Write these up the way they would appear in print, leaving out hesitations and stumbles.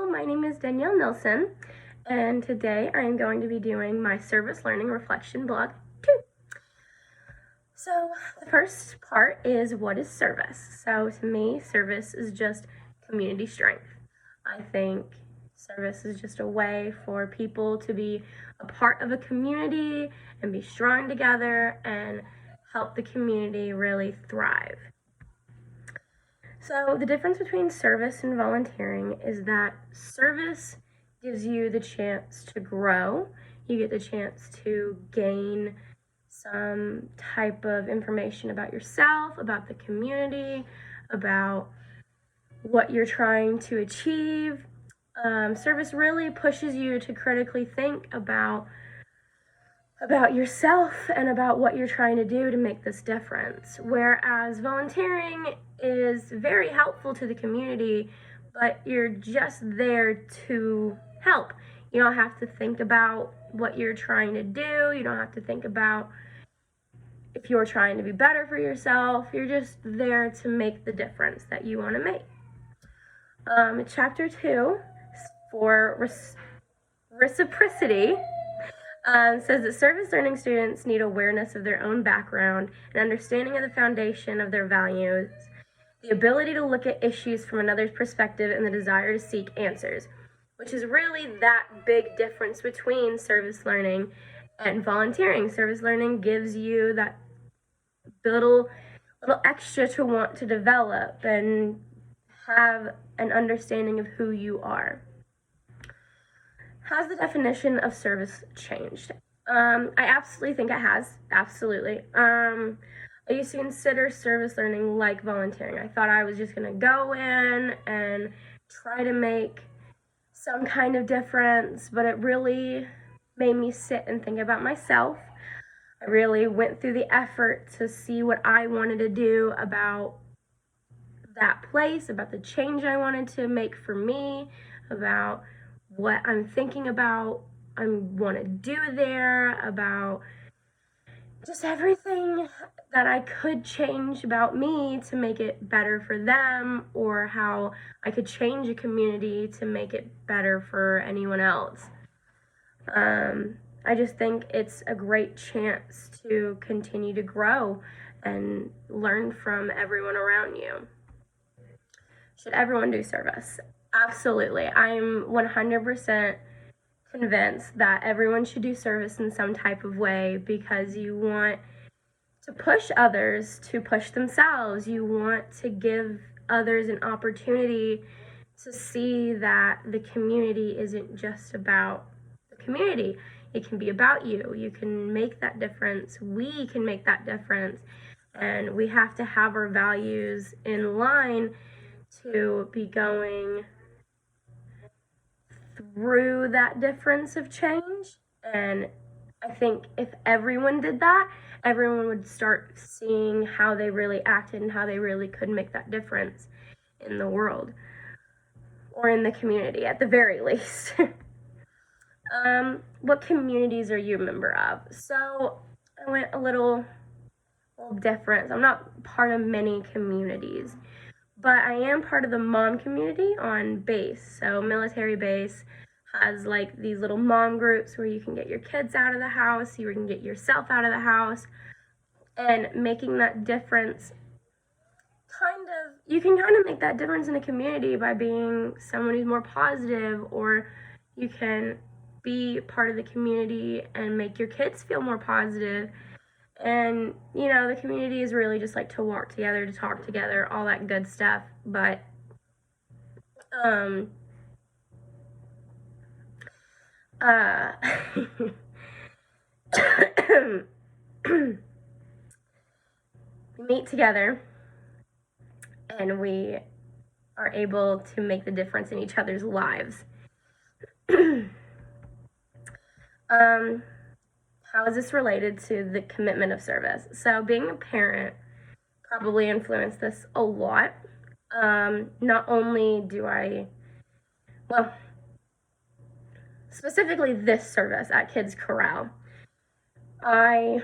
Hello, my name is Danyehl Nilsen, and today I am going to be doing my service learning reflection blog 2. So the first part is, what is service? So to me, service is just community strength. I think service is just a way for people to be a part of a community and be strong together and help the community really thrive. So the difference between service and volunteering is that service gives you the chance to grow. You get the chance to gain some type of information about yourself, about the community, about what you're trying to achieve. Service really pushes you to critically think about yourself and about what you're trying to do to make this difference. Whereas volunteering is very helpful to the community, but you're just there to help. You don't have to think about what you're trying to do. You don't have to think about if you're trying to be better for yourself. You're just there to make the difference that you want to make. Chapter 2 for reciprocity says that service learning students need awareness of their own background, an understanding of the foundation of their values, the ability to look at issues from another's perspective, and the desire to seek answers, which is really that big difference between service learning and volunteering. Service learning gives you that little extra to want to develop and have an understanding of who you are. Has the definition of service changed? I absolutely think it has. Absolutely. I used to consider service learning like volunteering. I thought I was just going to go in and try to make some kind of difference, but it really made me sit and think about myself. I really went through the effort to see what I wanted to do about that place, about the change I wanted to make for me, about what I'm thinking about, I want to do there, about just everything that I could change about me to make it better for them, or how I could change a community to make it better for anyone else. I just think it's a great chance to continue to grow and learn from everyone around you. Should everyone do service? Absolutely. I'm 100% convinced that everyone should do service in some type of way, because you want to push others to push themselves. You want to give others an opportunity to see that the community isn't just about the community. It can be about you. You can make that difference. We can make that difference. And we have to have our values in line to be going through that difference of change. And I think if everyone did that, everyone would start seeing how they really acted and how they really could make that difference in the world, or in the community at the very least. What communities are you a member of? So I went a little different. I'm not part of many communities, but I am part of the mom community on base. So military base has like these little mom groups where you can get your kids out of the house, you can get yourself out of the house, and making that difference. You can kind of make that difference in a community by being someone who's more positive, or you can be part of the community and make your kids feel more positive. And, you know, the community is really just like to walk together, to talk together, all that good stuff. But, we meet together and we are able to make the difference in each other's lives. How is this related to the commitment of service? So being a parent probably influenced this a lot. Not only do specifically this service at Kids Corral, I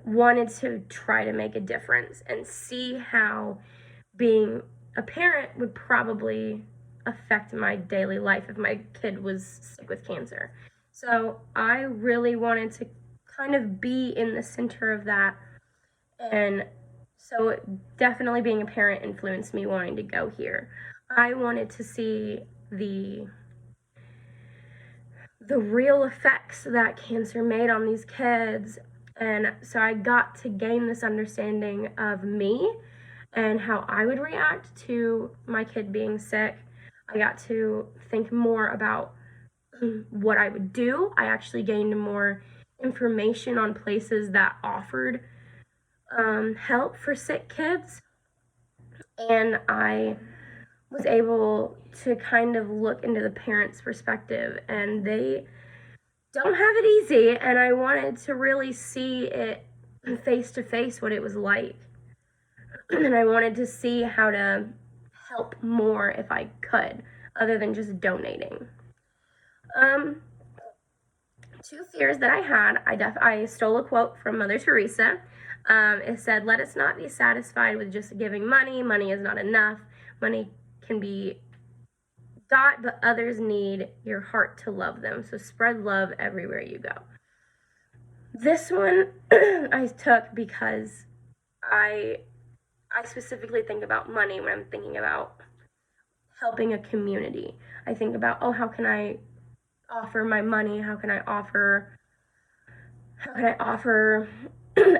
wanted to try to make a difference and see how being a parent would probably affect my daily life if my kid was sick with cancer. So I really wanted to kind of be in the center of that. And so definitely being a parent influenced me wanting to go here. I wanted to see the real effects that cancer made on these kids. And so I got to gain this understanding of me and how I would react to my kid being sick. I got to think more about what I would do. I actually gained more information on places that offered help for sick kids. And I was able to kind of look into the parents' perspective, and they don't have it easy, and I wanted to really see it face to face what it was like. And I wanted to see how to help more if I could, other than just donating. Two fears that I had, I stole a quote from Mother Teresa. It said, "Let us not be satisfied with just giving money. Money is not enough. Money can be got, but others need your heart to love them. So spread love everywhere you go." This one I took because I specifically think about money when I'm thinking about helping a community. I think about, oh, how can I offer my money? How can I offer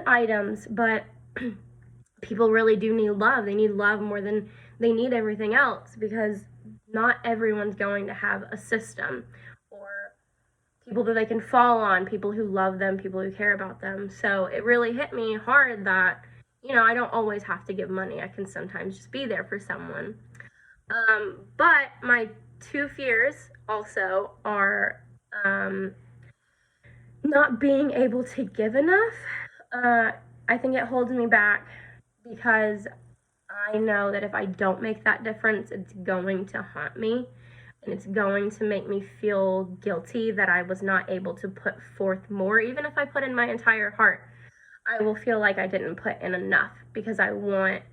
items? But people really do need love. They need love more than they need everything else, because not everyone's going to have a system or people that they can fall on, people who love them, people who care about them. So it really hit me hard that, I don't always have to give money. I can sometimes just be there for someone. But my two fears also are not being able to give enough. I think it holds me back because I know that if I don't make that difference, it's going to haunt me, and it's going to make me feel guilty that I was not able to put forth more. Even if I put in my entire heart, I will feel like I didn't put in enough, because I want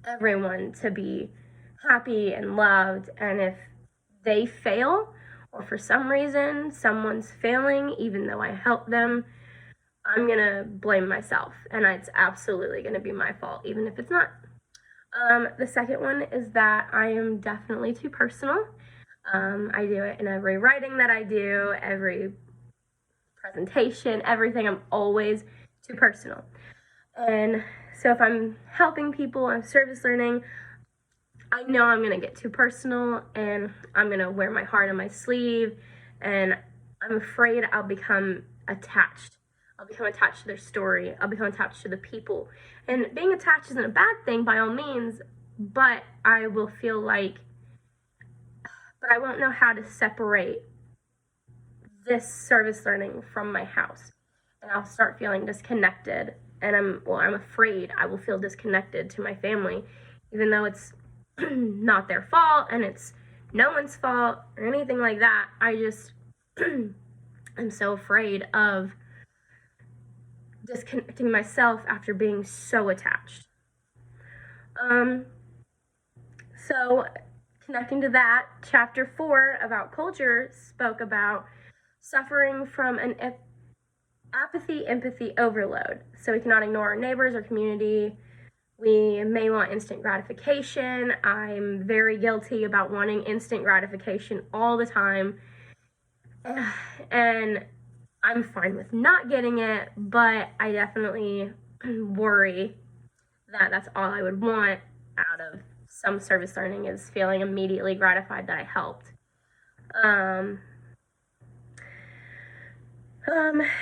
everyone to be happy and loved. And if they fail, or for some reason someone's failing, even though I help them, I'm going to blame myself, and it's absolutely going to be my fault, even if it's not. The second one is that I am definitely too personal. I do it in every writing that I do, every presentation, everything. I'm always too personal. And so if I'm helping people, I'm service learning, I know I'm going to get too personal, and I'm going to wear my heart on my sleeve, and I'm afraid I'll become attached. I'll become attached to their story. I'll become attached to the people. And being attached isn't a bad thing by all means, but I will feel like, but I won't know how to separate this service learning from my house. And I'll start feeling disconnected. And I'm afraid I will feel disconnected to my family, even though it's not their fault and it's no one's fault or anything like that. I just, I'm so afraid of disconnecting myself after being so attached. So connecting to that, chapter 4 about culture spoke about suffering from an empathy overload. So we cannot ignore our neighbors or community. We may want instant gratification. I'm very guilty about wanting instant gratification all the time. And I'm fine with not getting it, but I definitely worry that that's all I would want out of some service learning, is feeling immediately gratified that I helped.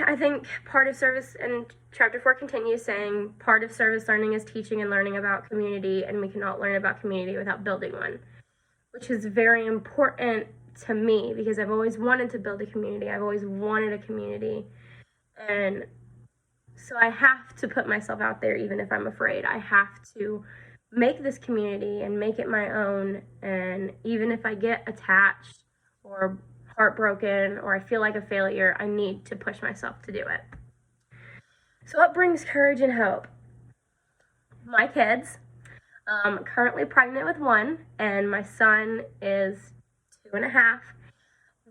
I think part of service, and chapter 4 continues saying, part of service learning is teaching and learning about community, and we cannot learn about community without building one, which is very important to me, because I've always wanted to build a community. I've always wanted a community. And so I have to put myself out there, even if I'm afraid. I have to make this community and make it my own. And even if I get attached or heartbroken or I feel like a failure, I need to push myself to do it. So what brings courage and hope? My kids. Currently pregnant with one, and my son is 2.5.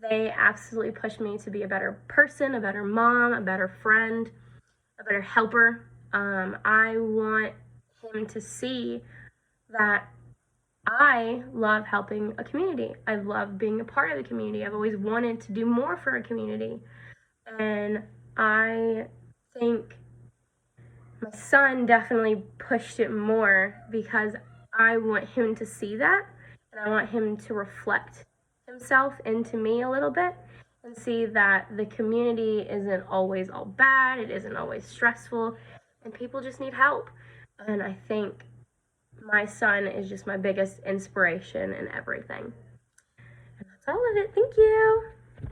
They absolutely push me to be a better person, a better mom, a better friend, a better helper. I want him to see that I love helping a community. I love being a part of the community. I've always wanted to do more for a community. And I think my son definitely pushed it more because I want him to see that, and I want him to reflect himself into me a little bit and see that the community isn't always all bad, it isn't always stressful, and people just need help. And I think my son is just my biggest inspiration in everything. And that's all of it. Thank you.